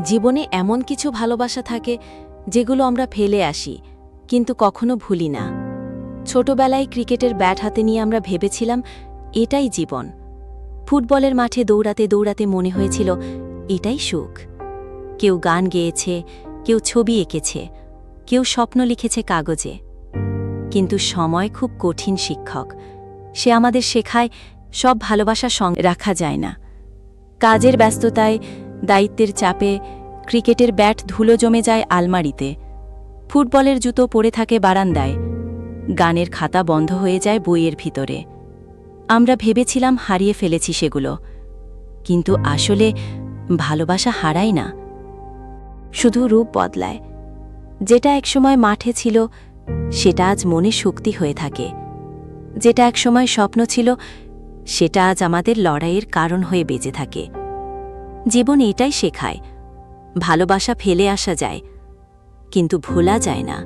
জীবনে এমন কিছু ভালোবাসা থাকে যেগুলো আমরা ফেলে আসি কিন্তু কখনো ভুলি না। ছোটবেলায় ক্রিকেটের ব্যাট হাতে নিয়ে আমরা ভেবেছিলাম এটাই জীবন। ফুটবলের মাঠে দৌড়াতে দৌড়াতে মনে হয়েছিল এটাই সুখ। কেউ গান গেয়েছে, কেউ ছবি এঁকেছে, কেউ স্বপ্ন লিখেছে কাগজে। কিন্তু সময় খুব কঠিন শিক্ষক। সে আমাদের শেখায় সব ভালোবাসা সঙ্গে রাখা যায় না। কাজের ব্যস্ততায়, দায়িত্বের চাপে ক্রিকেটের ব্যাট ধুলো জমে যায় আলমারিতে, ফুটবলের জুতো পড়ে থাকে বারান্দায়, গানের খাতা বন্ধ হয়ে যায় বইয়ের ভিতরে। আমরা ভেবেছিলাম হারিয়ে ফেলেছি সেগুলো, কিন্তু আসলে ভালোবাসা হারায় না, শুধু রূপ বদলায়। যেটা একসময় মাঠে ছিল সেটা আজ মনে শক্তি হয়ে থাকে। যেটা একসময় স্বপ্ন ছিল সেটা আজ আমাদের লড়াইয়ের কারণ হয়ে বেঁচে থাকে। জীবন এটাই শেখায়, ভালোবাসা ফেলে আসা যায় কিন্তু ভোলা যায় না।